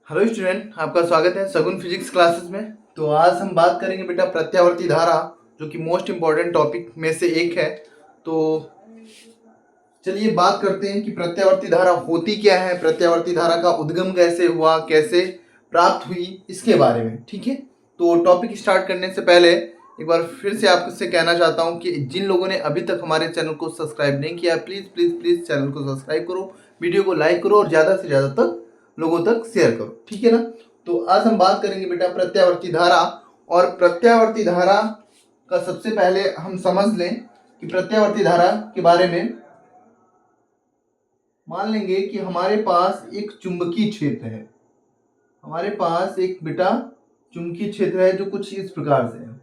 Hello student, आपका स्वागत है सगुन फिजिक्स क्लासेस में। तो आज हम बात करेंगे बेटा प्रत्यावर्ती धारा, जो कि मोस्ट इम्पॉर्टेंट टॉपिक में से एक है। तो चलिए बात करते हैं कि प्रत्यावर्ती धारा होती क्या है, प्रत्यावर्ती धारा का उद्गम कैसे हुआ, कैसे प्राप्त हुई, इसके बारे में। ठीक है, तो टॉपिक स्टार्ट करने से पहले एक बार फिर से आपसे कहना चाहता हूं कि जिन लोगों ने अभी तक हमारे चैनल को सब्सक्राइब नहीं किया, प्लीज़ प्लीज़ प्लीज़ चैनल को सब्सक्राइब करो, वीडियो को लाइक करो और ज़्यादा से ज़्यादा तक लोगों तक शेयर करो। ठीक है ना। तो आज हम बात करेंगे बेटा प्रत्यावर्ती धारा। और प्रत्यावर्ती धारा का सबसे पहले हम समझ लें कि प्रत्यावर्ती धारा के बारे में मान लेंगे कि हमारे पास एक चुंबकीय क्षेत्र है। हमारे पास एक बेटा चुंबकीय क्षेत्र है जो कुछ इस प्रकार से है।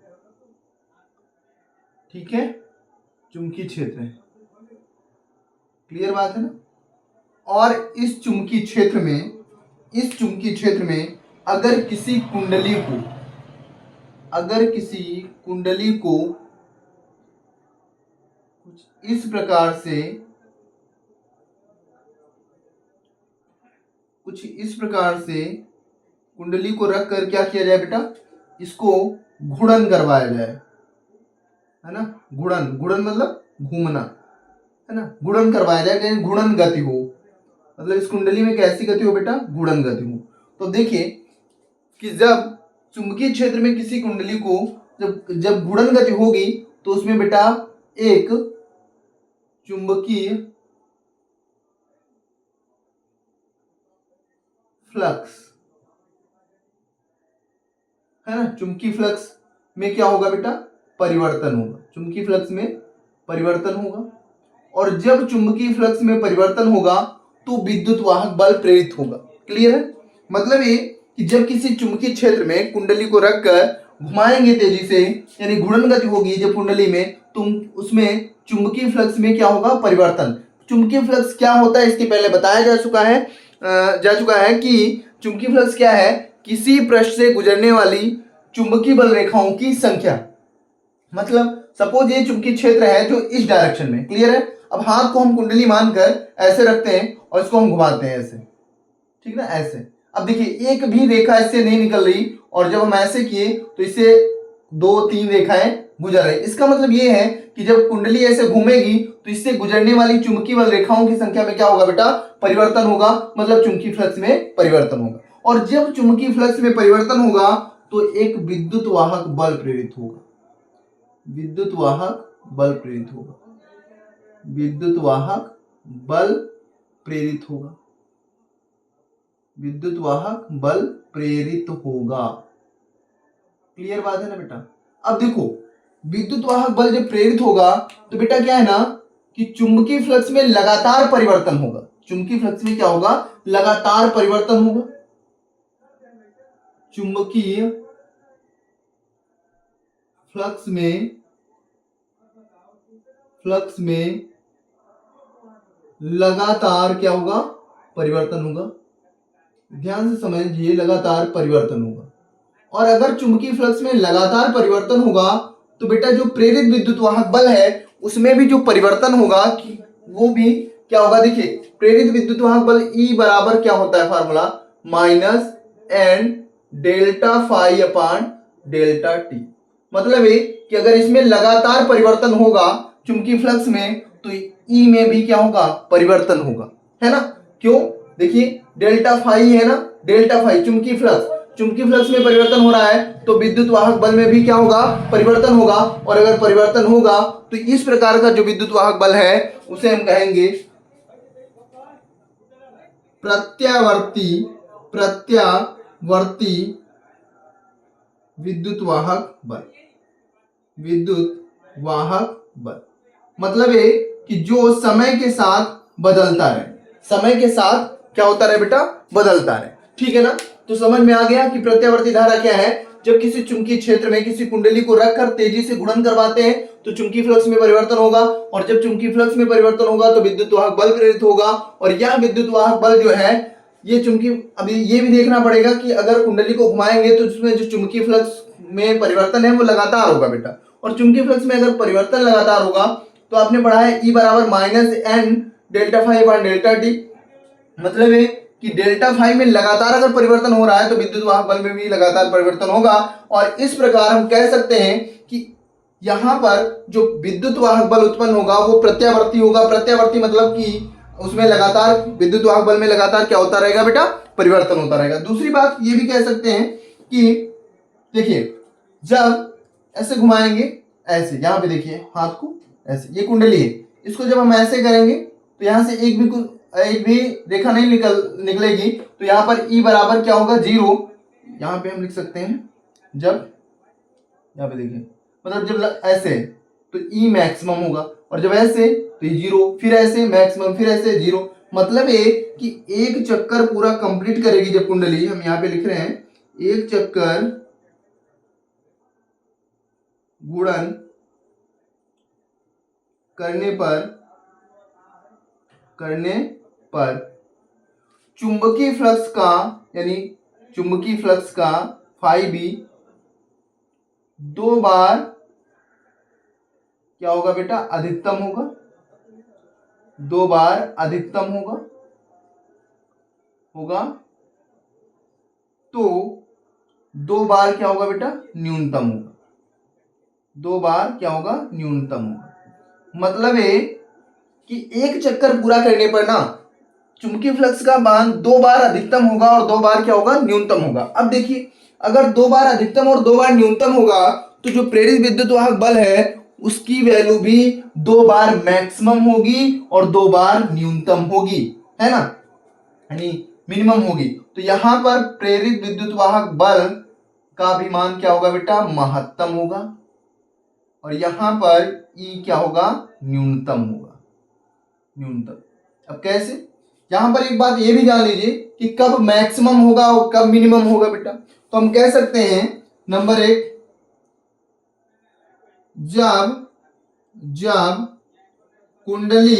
ठीक है, चुंबकीय क्षेत्र है। क्लियर बात है ना। और इस चुंबकीय क्षेत्र में अगर किसी कुंडली को कुछ इस प्रकार से कुंडली को रख कर क्या किया जाए बेटा, इसको घूर्णन करवाया जाए, है ना। घूर्णन मतलब घूमना, है ना। घूर्णन करवाया जाए, कहीं घूर्णन गति हो, मतलब इस कुंडली में कैसी गति हो बेटा, घूर्णन गति हो। तो देखिए कि जब चुंबकीय क्षेत्र में किसी कुंडली को जब घूर्णन गति होगी तो उसमें बेटा एक चुंबकीय फ्लक्स, है ना। चुंबकीय फ्लक्स में क्या होगा बेटा, परिवर्तन होगा। चुंबकीय फ्लक्स में परिवर्तन होगा। और जब चुंबकीय फ्लक्स में परिवर्तन होगा तो विद्युत वाहक बल प्रेरित होगा। क्लियर है। मतलब ये कि जब किसी चुंबकीय क्षेत्र में कुंडली को रखकर घुमाएंगे तेजी से, यानी घूर्णन गति होगी जब कुंडली में, तो उसमें चुंबकीय फ्लक्स में क्या होगा, परिवर्तन। चुंबकीय फ्लक्स क्या होता है इसके पहले बताया जा चुका है कि चुंबकीय फ्लक्स क्या है, किसी पृष्ठ से गुजरने वाली चुंबकीय बल रेखाओं की संख्या। मतलब सपोज ये चुंबकीय क्षेत्र है जो इस डायरेक्शन में। क्लियर है। अब हाथ को हम कुंडली मानकर ऐसे रखते हैं और इसको हम घुमाते हैं ऐसे, ठीक ना, ऐसे। अब देखिए एक भी रेखा इससे नहीं निकल रही, और जब हम ऐसे किए तो इससे 2-3 रेखाएं गुजर रही। इसका मतलब ये है कि जब कुंडली ऐसे घूमेगी तो इससे गुजरने वाली चुंबकीय बल रेखाओं की संख्या में क्या होगा बेटा, परिवर्तन होगा। मतलब चुंबकीय फ्लक्स में परिवर्तन होगा। और जब चुंबकीय फ्लक्स में परिवर्तन होगा तो एक विद्युत वाहक बल प्रेरित होगा। विद्युत वाहक बल प्रेरित होगा। विद्युत वाहक बल प्रेरित होगा। विद्युत वाहक बल प्रेरित होगा। क्लियर बात है ना बेटा। अब देखो विद्युत वाहक बल जब प्रेरित होगा तो बेटा क्या है ना कि चुंबकीय फ्लक्स में लगातार परिवर्तन होगा। चुंबकीय फ्लक्स में क्या होगा, लगातार परिवर्तन होगा। चुंबकीय फ्लक्स में लगातार क्या होगा, परिवर्तन होगा। ध्यान से समझिए, लगातार परिवर्तन होगा। और अगर चुंबकीय फ्लक्स में लगातार परिवर्तन होगा तो बेटा जो प्रेरित विद्युत वाहक बल है उसमें भी जो परिवर्तन होगा कि वो भी क्या होगा। देखिए प्रेरित विद्युत वाहक बल E बराबर क्या होता है, formula -N delta phi upon delta t. मतलब ये कि अगर इसमें लगातार परिवर्तन होगा चुंबकीय फ्लक्स में तो E में भी क्या होगा, परिवर्तन होगा, है ना। क्यों, देखिए डेल्टा फाई है ना, डेल्टा फाई चुंबकीय फ्लक्स में परिवर्तन हो रहा है तो विद्युत वाहक बल में भी क्या होगा, परिवर्तन होगा। और अगर परिवर्तन होगा तो इस प्रकार का जो विद्युत वाहक बल है उसे हम कहेंगे प्रत्यावर्ती विद्युत वाहक बल। विद्युत वाहक बल मतलब ये कि जो समय के साथ बदलता रहे। समय के साथ क्या होता रहे बेटा, बदलता रहे। ठीक है ना। तो समझ में आ गया कि प्रत्यावर्ती धारा क्या है। जब किसी चुंबकीय क्षेत्र में किसी कुंडली को रखकर तेजी से घूर्णन करवाते हैं तो चुंबकीय फ्लक्स में परिवर्तन होगा। और जब चुंबकीय फ्लक्स में परिवर्तन होगा तो विद्युत वाहक बल प्रेरित होगा। और यह विद्युत वाहक बल जो है ये चुंबकीय, अभी ये भी देखना पड़ेगा कि अगर कुंडली को घुमाएंगे तो उसमें जो चुंबकीय फ्लक्स में परिवर्तन है वो लगातार होगा बेटा। और चुंबकीय फ्लक्स में अगर परिवर्तन लगातार होगा तो आपने पढ़ा है E बराबर -N delta phi upon delta t. मतलब है कि डेल्टा फाई में लगातार अगर परिवर्तन हो रहा है तो विद्युत वाहक बल में भी लगातार परिवर्तन होगा। और इस प्रकार हम कह सकते हैं कि यहाँ पर जो विद्युत वाहक बल उत्पन्न होगा वो प्रत्यावर्ती होगा। प्रत्यावर्ती मतलब कि उसमें लगातार विद्युत वाहक बल में लगातार क्या होता रहेगा बेटा, परिवर्तन होता रहेगा। दूसरी बात ये भी कह सकते हैं कि देखिए जब ऐसे घुमाएंगे, ऐसे यहाँ पे देखिए हाथ को ऐसे, ये कुंडली है, इसको जब हम ऐसे करेंगे तो यहाँ से एक भी रेखा नहीं निकलेगी, तो यहाँ पर E बराबर क्या होगा, 0। यहाँ पे हम लिख सकते हैं जब, यहाँ पे देखिए मतलब जब ऐसे तो E मैक्सिमम होगा, और जब ऐसे तो ये 0, फिर ऐसे मैक्सिमम, फिर ऐसे 0। मतलब ये कि एक चक्कर पूरा कंप्लीट करेगी जब कुंडली, हम यहाँ पे लिख रहे हैं एक चक्कर गुणन करने पर चुंबकीय फ्लक्स का, यानी चुंबकीय फ्लक्स का फाई बी 2 बार क्या होगा बेटा, अधिकतम होगा, 2 बार अधिकतम होगा तो 2 बार क्या होगा बेटा, न्यूनतम होगा, 2 बार क्या होगा, न्यूनतम होगा। मतलब है कि एक चक्कर पूरा करने पर ना चुंबकीय फ्लक्स का मान 2 बार अधिकतम होगा और 2 बार क्या होगा, न्यूनतम होगा। अब देखिए अगर 2 बार अधिकतम और 2 बार न्यूनतम होगा तो जो प्रेरित विद्युत वाहक बल है उसकी वैल्यू भी 2 बार मैक्सिमम होगी और 2 बार न्यूनतम होगी, है ना, यानी मिनिमम होगी। तो यहां पर प्रेरित विद्युत वाहक बल का भी मान क्या होगा बेटा, महत्तम होगा, और यहां पर E क्या होगा, न्यूनतम होगा, न्यूनतम। अब कैसे, यहां पर एक बात ये भी जान लीजिए कि कब मैक्सिमम होगा और कब मिनिमम होगा बेटा। तो हम कह सकते हैं नंबर 1, जब कुंडली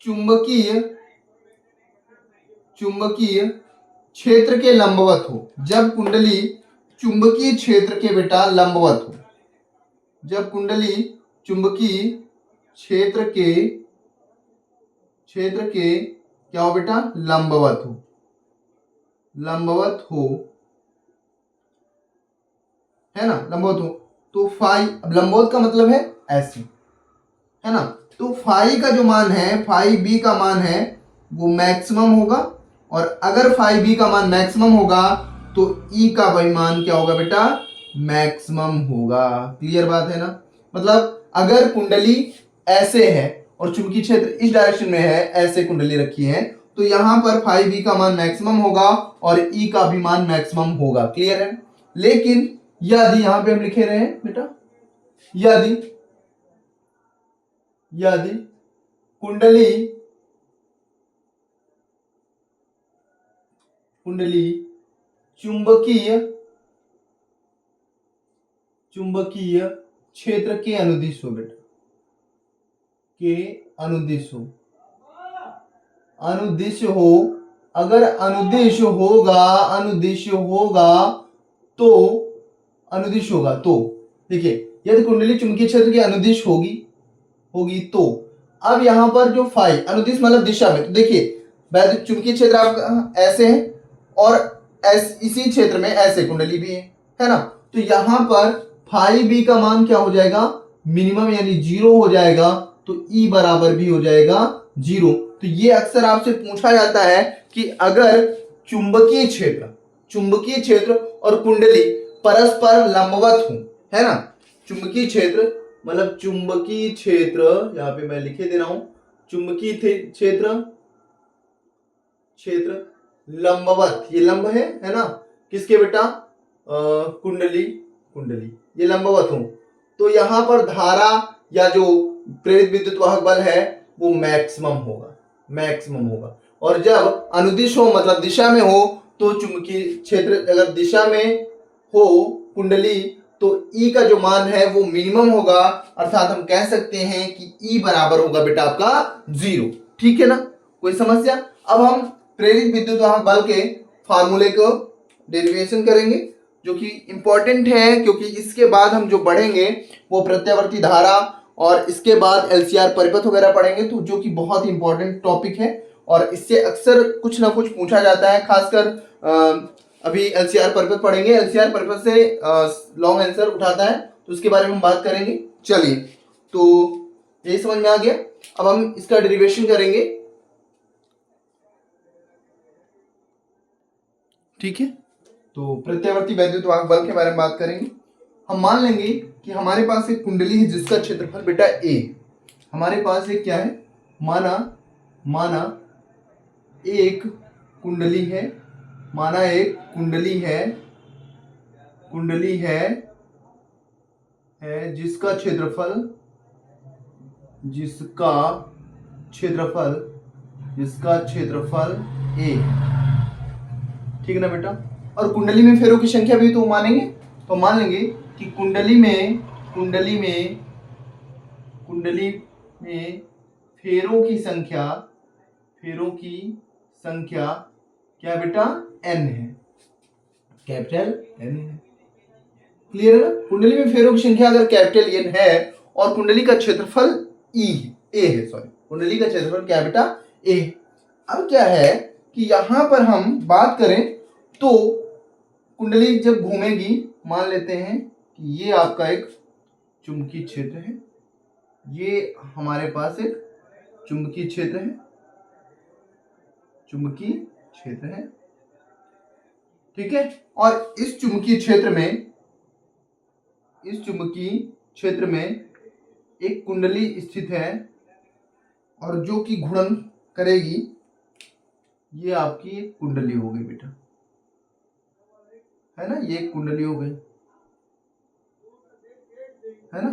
चुंबकीय क्षेत्र के लंबवत हो, जब कुंडली चुंबकीय क्षेत्र के बेटा लंबवत हो, जब कुंडली चुंबकीय क्षेत्र के क्या हो बेटा, लंबवत हो, है ना, लंबवत हो तो फाई, अब लंबवत का मतलब है ऐसे, है ना, तो फाई का जो मान है, फाई बी का मान है वो मैक्सिमम होगा, और अगर फाई बी का मान मैक्सिमम होगा तो ई का भी मान क्या होगा बेटा, मैक्सिमम होगा। क्लियर बात है ना, मतलब अगर कुंडली ऐसे है और चुंबकीय क्षेत्र इस डायरेक्शन में है, ऐसे कुंडली रखी है, तो यहां पर फाई बी का मान मैक्सिमम होगा और ई का भी मान मैक्सिमम होगा। क्लियर है। लेकिन यदि यहां पे हम लिखे रहे हैं बेटा, यदि कुंडली चुंबकीय क्षेत्र के अनुदिश हो बेटा, अनुदिश हो, अगर अनुदिश होगा तो देखिए, यदि कुंडली चुंबकीय क्षेत्र की अनुदिश होगी तो अब यहां पर जो फाई, अनुदिश मतलब दिशा में, तो देखिए वैद्युत चुंबकीय क्षेत्र आपका ऐसे है और इसी क्षेत्र में ऐसे कुंडली भी है ना, तो यहां पर फाई बी का मान क्या हो जाएगा, मिनिमम यानी 0 हो जाएगा, तो E बराबर भी हो जाएगा 0। तो ये अक्सर आपसे पूछा जाता है कि अगर चुंबकीय क्षेत्र और कुंडली परस्पर लंबवत हो, है ना, चुंबकीय क्षेत्र मतलब चुंबकीय क्षेत्र, यहां पे मैं लिखे दे रहा हूं, चुंबकीय क्षेत्र लंबवत, ये लंब है ना, किसके बेटा, कुंडली, ये लंबवत हो, तो यहां पर धारा या जो प्रेरित विद्युत वाहक बल है वो मैक्सिमम होगा। और जब अनुदिश हो मतलब दिशा में हो, तो चुंबकीय क्षेत्र अगर दिशा में हो कुंडली, तो E का जो मान है वो मिनिमम होगा, अर्थात हम कह सकते हैं कि E बराबर होगा बेटा आपका 0। ठीक है ना, कोई समस्या। अब हम प्रेरित विद्युत वाहक बल के फार्मूले को डेरिवेशन करेंगे, जो कि इंपॉर्टेंट है, क्योंकि इसके बाद हम जो बढ़ेंगे वो प्रत्यावर्ती धारा और इसके बाद एलसीआर परिपथ वगैरह पढ़ेंगे, तो जो कि बहुत ही इंपॉर्टेंट टॉपिक है और इससे अक्सर कुछ ना कुछ पूछा जाता है। खासकर अभी एलसीआर परिपथ पढ़ेंगे, एलसीआर परिपथ से लॉन्ग आंसर उठाता है, तो उसके बारे में हम बात करेंगे। चलिए, तो यही समझ में आ गया। अब हम इसका डेरिवेशन करेंगे, ठीक है। तो प्रत्यावर्ती वैद्युत वाहक बल के बारे में बात करेंगे। हम मान लेंगे कि हमारे पास एक कुंडली है जिसका क्षेत्रफल बेटा ए। हमारे पास एक क्या है, माना एक कुंडली है, माना एक कुंडली है जिसका क्षेत्रफल ए, ठीक है ना बेटा। और कुंडली में फेरों की संख्या भी तो मानेंगे, तो मान लेंगे कि कुंडली में फेरों की संख्या क्या बेटा, n है, कैपिटल n है। क्लियर है ना। कुंडली में फेरों की संख्या अगर कैपिटल n है और कुंडली का क्षेत्रफल ए है, सॉरी, कुंडली का क्षेत्रफल क्या बेटा, ए। अब क्या है कि यहां पर हम बात करें तो कुंडली जब घूमेगी, मान लेते हैं कि ये आपका एक चुंबकीय क्षेत्र है, ये हमारे पास एक चुंबकीय क्षेत्र है, ठीक है। और इस चुंबकीय क्षेत्र में एक कुंडली स्थित है और जो कि घूर्णन करेगी, ये आपकी एक कुंडली हो गई बेटा, है ना, ये एक कुंडली हो गई, है ना,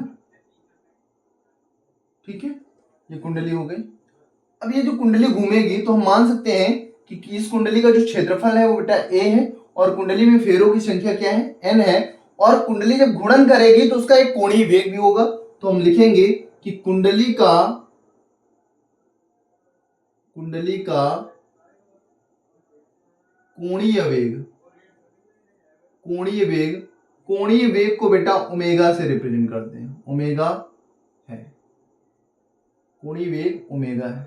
ठीक है, ये कुंडली हो गई। अब ये जो कुंडली घूमेगी तो हम मान सकते हैं कि इस कुंडली का जो क्षेत्रफल है वो बेटा ए है और कुंडली में फेरों की संख्या क्या है, n है। और कुंडली जब घूर्णन करेगी तो उसका एक कोणीय वेग भी होगा, तो हम लिखेंगे कि कुंडली का कोणीय वेग को बेटा ओमेगा से रिप्रेजेंट करते हैं, ओमेगा है, कोणीय वेग ओमेगा है,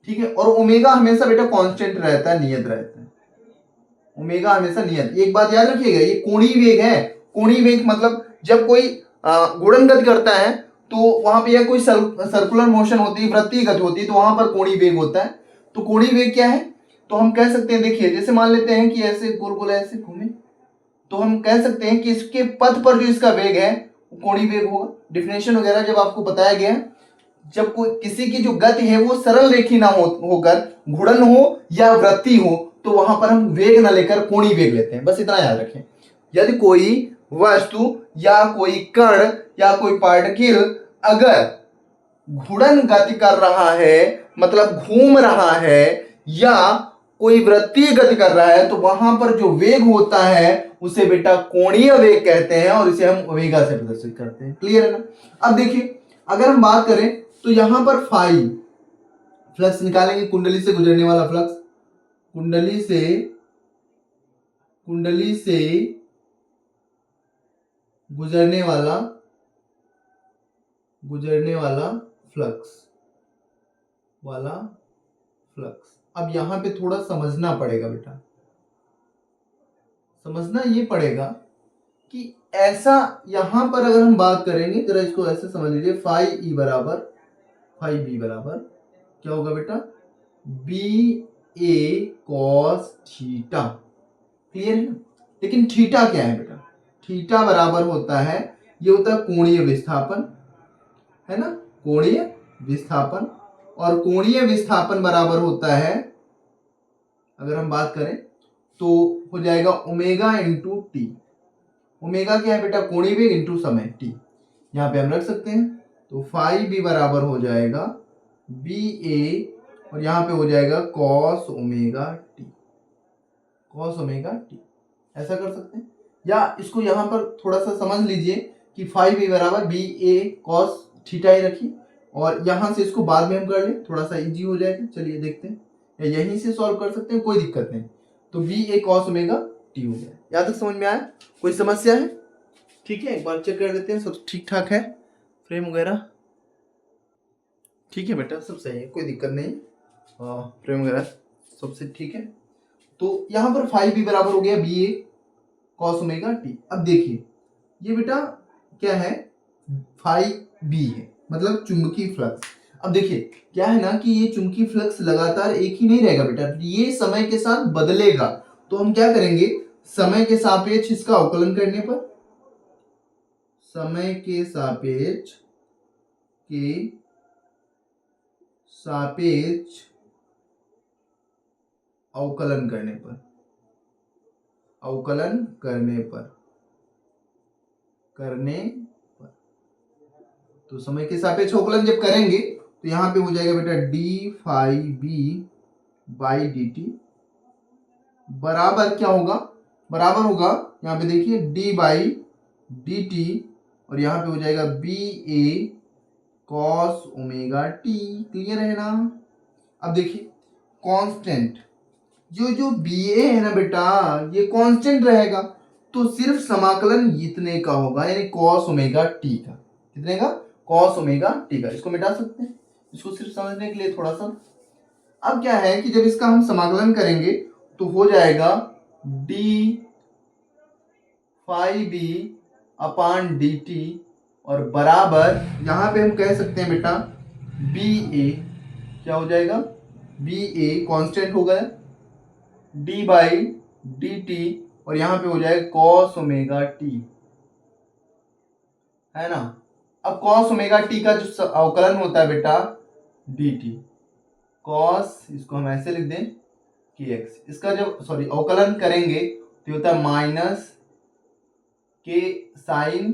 ठीक है। और ओमेगा हमेशा बेटा कांस्टेंट रहता है, नियत रहता है, ओमेगा हमेशा नियत। एक बात याद रखिएगा, ये कोणीय वेग है। कोणीय वेग मतलब जब कोई गुणन गति करता है तो वहां पे या कोई सर्कुलर मोशन होती है, वृत्तीय गति होती है, तो वहां पर कोणीय वेग होता है। तो कोणीय वेग क्या है, तो हम कह सकते हैं, देखिए जैसे मान लेते हैं कि ऐसे गोल गोल ऐसे घूमे, तो हम कह सकते हैं कि इसके पथ पर जो इसका वेग है वो कोणीय वेग होगा। डिफिनेशन वगैरह जब आपको बताया गया, जब कोई किसी की जो गति है वो सरल रेखी ना होकर घूर्णन हो या वृत्तीय हो, तो वहां पर हम वेग ना लेकर कोणीय वेग लेते हैं, बस इतना याद रखें। यदि कोई वस्तु या कोई कण या कोई पार्टिकल अगर घूर्णन गति कर रहा है, मतलब घूम रहा है, या कोई वृत्तीय गति कर रहा है, तो वहां पर जो वेग होता है उसे बेटा कोणीय वेग कहते हैं और इसे हम ओमेगा से प्रदर्शित करते हैं। क्लियर है ना। अब देखिए, अगर हम बात करें तो यहां पर फाई फ्लक्स निकालेंगे, कुंडली से गुजरने वाला फ्लक्स, कुंडली से गुजरने वाला फ्लक्स। अब यहां पे थोड़ा समझना पड़ेगा बेटा, समझना ये पड़ेगा कि ऐसा यहां पर अगर हम बात करेंगे, जरा इसको ऐसे समझ लीजिए, फाई बी बराबर क्या होगा बेटा, बी ए कॉस थीटा। क्लियर है ना। लेकिन थीटा क्या है बेटा, थीटा बराबर होता है, ये होता है कोणीय विस्थापन, है ना, कोणीय विस्थापन। और कोणीय विस्थापन बराबर होता है, अगर हम बात करें तो हो जाएगा ओमेगा इंटू टी। ओमेगा क्या है बेटा, कोणीय वेग इंटू समय टी, यहां पे हम रख सकते हैं। तो फाई बी बराबर हो जाएगा बी ए और यहां पे हो जाएगा कॉस ओमेगा टी, ऐसा कर सकते हैं। या इसको यहां पर थोड़ा सा समझ लीजिए कि फाई बी बराबर बी ए कॉस थीटा ही रखिए और यहां से इसको बाद में हम कर लें, थोड़ा सा इजी हो जाएगा। चलिए देखते हैं, या यहीं से सॉल्व कर सकते हैं, कोई दिक्कत नहीं। तो बी ए कॉस ओमेगा टी हो गया। यहां तक समझ में आया, कोई समस्या है? ठीक है, एक बार चेक कर लेते हैं, सब ठीक ठाक है। फ्रेम वगैरह ठीक है बेटा, सब सही है, कोई दिक्कत नहीं। फ्रेम वगैरह सबसे ठीक है। तो यहाँ पर फाइव बी बराबर हो गया बी ए कॉस ओमेगा टी। अब देखिए ये बेटा क्या है, फाइव बी है, मतलब चुंबकीय फ्लक्स। अब देखिए क्या है ना कि ये चुंबकीय फ्लक्स लगातार एक ही नहीं रहेगा बेटा, ये समय के साथ बदलेगा। तो हम क्या करेंगे, समय के सापेक्ष इसका अवकलन करने पर, समय के सापेक्ष अवकलन करने पर, तो समय के सापेक्ष अवकलन जब करेंगे तो यहां पे हो जाएगा बेटा d phi B by d t बराबर क्या होगा, बराबर होगा यहाँ पे देखिए डी बाई डी टी और यहाँ पे हो जाएगा बी ए कॉस ओमेगा टी। क्लियर है ना। अब देखिए कांस्टेंट जो बी ए है ना बेटा, ये कांस्टेंट रहेगा, तो सिर्फ समाकलन इतने का होगा, यानी कॉस ओमेगा टी का। कितने का, कॉस ओमेगा टी का। इसको मिटा सकते हैं, इसको सिर्फ समझने के लिए थोड़ा सा। अब क्या है कि जब इसका हम समाकलन करेंगे तो हो जाएगा डी फाई बी अपान डी टी और बराबर यहां पे हम कह सकते हैं बेटा बी ए, क्या हो जाएगा, बी ए कांस्टेंट हो गया, डी बाई डी टी और यहां पे हो जाएगा कॉस ओमेगा टी, है ना। अब कॉस ओमेगा टी का जो अवकलन होता है बेटा डी टी कॉस, इसको हम ऐसे लिख दें कि एक्स, इसका जब अवकलन करेंगे तो होता है माइनस के साइन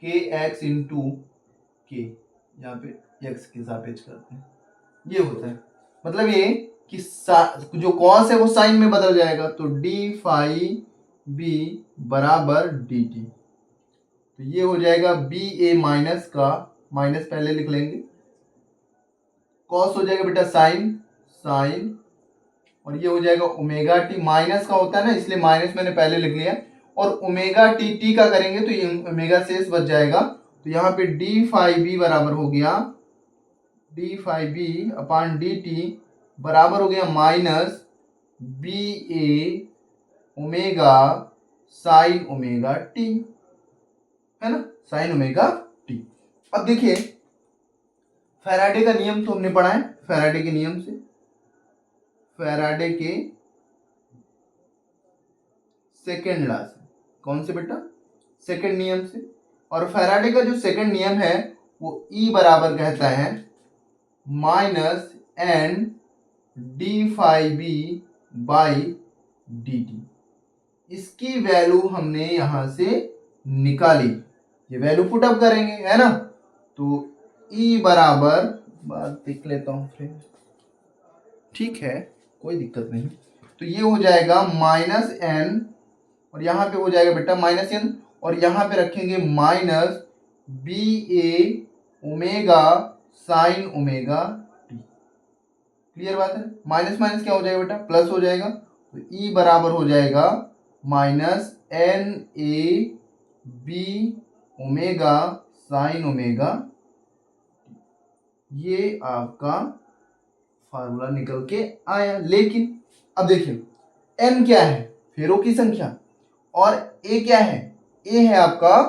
के एक्स इंटू के, यहाँ पे एक्स के सापेक्ष करते हैं, ये होता है। मतलब ये कि जो कॉस है वो साइन में बदल जाएगा, तो डी फाई बी बराबर डी टी, तो ये हो जाएगा बी ए माइनस का, माइनस पहले लिख लेंगे, कॉस हो जाएगा बेटा साइन और ये हो जाएगा ओमेगा टी, माइनस का होता है ना इसलिए माइनस मैंने पहले लिख लिया, और ओमेगा टी टी का करेंगे तो ये ओमेगा शेष बच जाएगा। तो यहाँ पे डी फाई बी बराबर हो गया डी फाई बी अपान डी टी बराबर हो गया minus B A omega sine omega T, है ना, साइन ओमेगा टी। अब देखिए फैराडे का नियम तो हमने पढ़ा है, फैराडे के नियम से, फैराडे के सेकेंड लॉ से, कौन से बेटा, सेकेंड नियम से। और फैराडे का जो सेकेंड नियम है वो E बराबर कहता है minus N d phi B by d t. इसकी वैल्यू हमने यहां से निकाली, ये वैल्यू पुट अप करेंगे, है ना। तो E बराबर, बात देख लेता हूं फिर, ठीक है कोई दिक्कत नहीं। तो ये हो जाएगा माइनस एन और यहाँ पे हो जाएगा बेटा माइनस एन और यहाँ पे रखेंगे minus B A omega sine omega T. Clear बात है, माइनस माइनस क्या हो जाएगा बेटा, प्लस हो जाएगा। तो ई बराबर हो जाएगा minus N A B omega sine omega, ये आपका फार्मूला निकल के आया। लेकिन अब देखिए n क्या है, फेरों की संख्या, और a क्या है, a है आपका,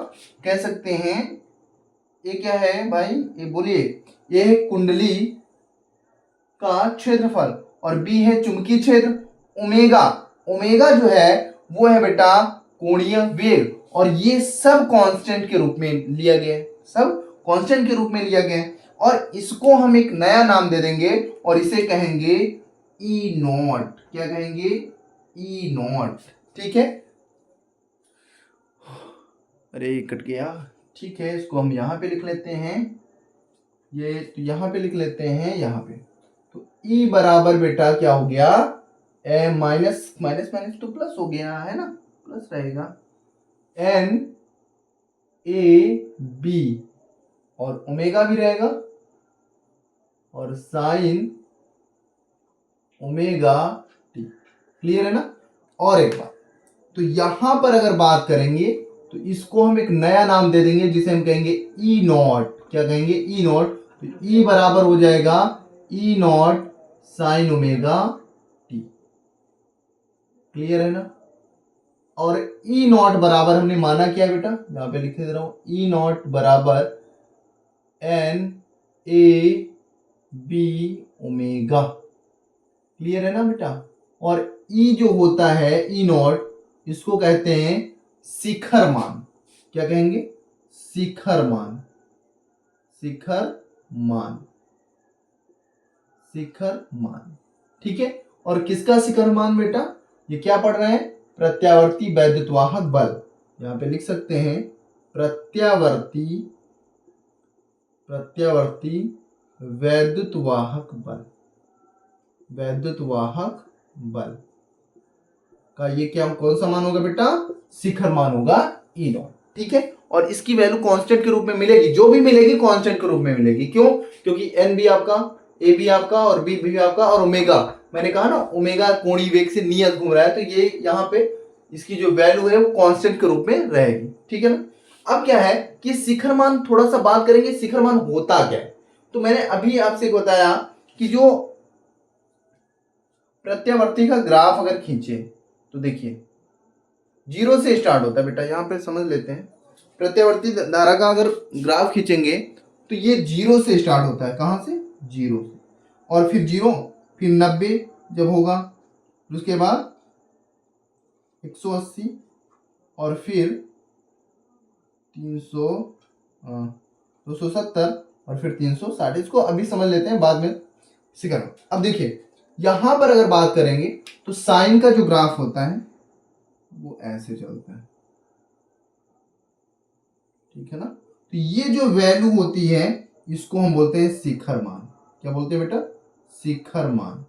कह सकते हैं a क्या है भाई, ये बोलिए, ये है कुंडली का क्षेत्रफल और b है चुंबकीय क्षेत्र, ओमेगा जो है वो है बेटा कोणीय वेग, और ये सब कांस्टेंट के रूप में लिया गया है, सब कांस्टेंट के रूप में लिया गया है। और इसको हम एक नया नाम दे देंगे और इसे कहेंगे ई नॉट, क्या कहेंगे, ई नॉट, ठीक है। अरे कट गया, ठीक है, इसको हम यहाँ पे लिख लेते हैं, ये तो यहाँ पे लिख लेते हैं यहाँ पे। तो ई बराबर बेटा क्या हो गया, माइनस माइनस माइनस तो प्लस हो गया, है ना, प्लस रहेगा, एन ए बी और ओमेगा भी रहेगा और साइन ओमेगा टी। क्लियर है ना। और एक बात, तो यहां पर अगर बात करेंगे तो इसको हम एक नया नाम दे देंगे जिसे हम कहेंगे ई नॉट। क्या कहेंगे? E naught. तो ई बराबर हो जाएगा E naught sine omega T. Clear है ना? और ई नॉट बराबर हमने माना क्या बेटा, यहां पे लिख दे रहा हूं, ई नॉट बराबर N A B omega. Clear है ना बेटा? और ई जो होता है ई नॉट, इसको कहते हैं शिखर मान। क्या कहेंगे? शिखर मान। शिखर मान। शिखर मान। ठीक है। और किसका शिखर मान बेटा? ये क्या पढ़ रहे हैं? प्रत्यावर्ती वैद्युतवाहक बल। यहां पे लिख सकते हैं प्रत्यावर्ती वैद्युतवाहक बल। वैद्युतवाहक बल का ये क्या, कौन सा मान होगा बेटा? शिखर मान होगा ई नॉट। ठीक है। और इसकी वैल्यू कांस्टेंट के रूप में मिलेगी, जो भी मिलेगी कांस्टेंट के रूप में मिलेगी। क्यों? क्योंकि एन भी आपका, ए भी आपका और बी भी आपका, और ओमेगा, मैंने कहा ना ओमेगा कोणीय वेग से नियत घूम रहा है, तो ये यहाँ पे इसकी जो वैल्यू है वो कांस्टेंट के रूप में रहेगी। ठीक है ना? अब क्या है कि शिखर मान, थोड़ा सा बात करेंगे शिखर मान होता क्या है। तो मैंने अभी आपसे बताया कि जो प्रत्यावर्ती का ग्राफ अगर खींचे तो देखिए जीरो से स्टार्ट होता है बेटा, यहां पे समझ लेते हैं। प्रत्यावर्ती धारा का अगर ग्राफ खींचेंगे तो ये जीरो से स्टार्ट होता है। कहां से? जीरो से। और फिर जीरो, फिर 90 जब होगा, उसके बाद 180, और फिर 300, 270, और फिर 360। इसको अभी समझ लेते हैं, बाद में शिखर। अब देखिए यहां पर अगर बात करेंगे तो साइन का जो ग्राफ होता है वो ऐसे चलता है। ठीक है ना? तो ये जो वैल्यू होती है इसको हम बोलते हैं शिखर मान। क्या बोलते हैं बेटा? शिखर मान।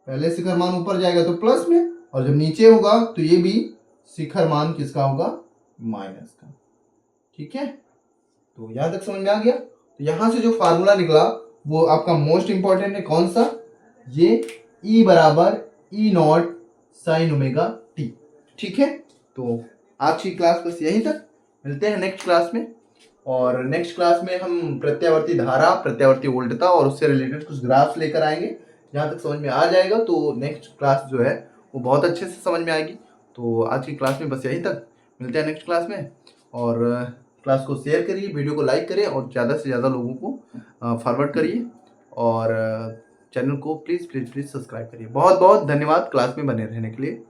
पहले शिखर मान ऊपर जाएगा तो प्लस में, और जब नीचे होगा तो ये भी शिखर मान किसका होगा? माइनस का। ठीक है। तो यहां तक समझ में आ गया? तो यहां से जो फार्मूला निकला वो आपका मोस्ट इंपॉर्टेंट है। कौन सा? ये ई बराबर ई नॉट साइन ओमेगा टी। ठीक है। तो आज की क्लास बस यहीं तक, मिलते हैं नेक्स्ट क्लास में। और नेक्स्ट क्लास में हम प्रत्यावर्ती धारा, प्रत्यावर्ती वोल्टता और उससे रिलेटेड कुछ ग्राफ्स लेकर आएंगे। जहाँ तक समझ में आ जाएगा तो नेक्स्ट क्लास जो है वो बहुत अच्छे से समझ में आएगी। तो आज की क्लास में बस यहीं तक, मिलते हैं नेक्स्ट क्लास में। और क्लास को शेयर करिए, वीडियो को लाइक करिए और ज़्यादा से ज़्यादा लोगों को फॉरवर्ड करिए। और चैनल को प्लीज़ प्लीज़ प्लीज़ सब्सक्राइब करिए। बहुत बहुत धन्यवाद क्लास में बने रहने के लिए।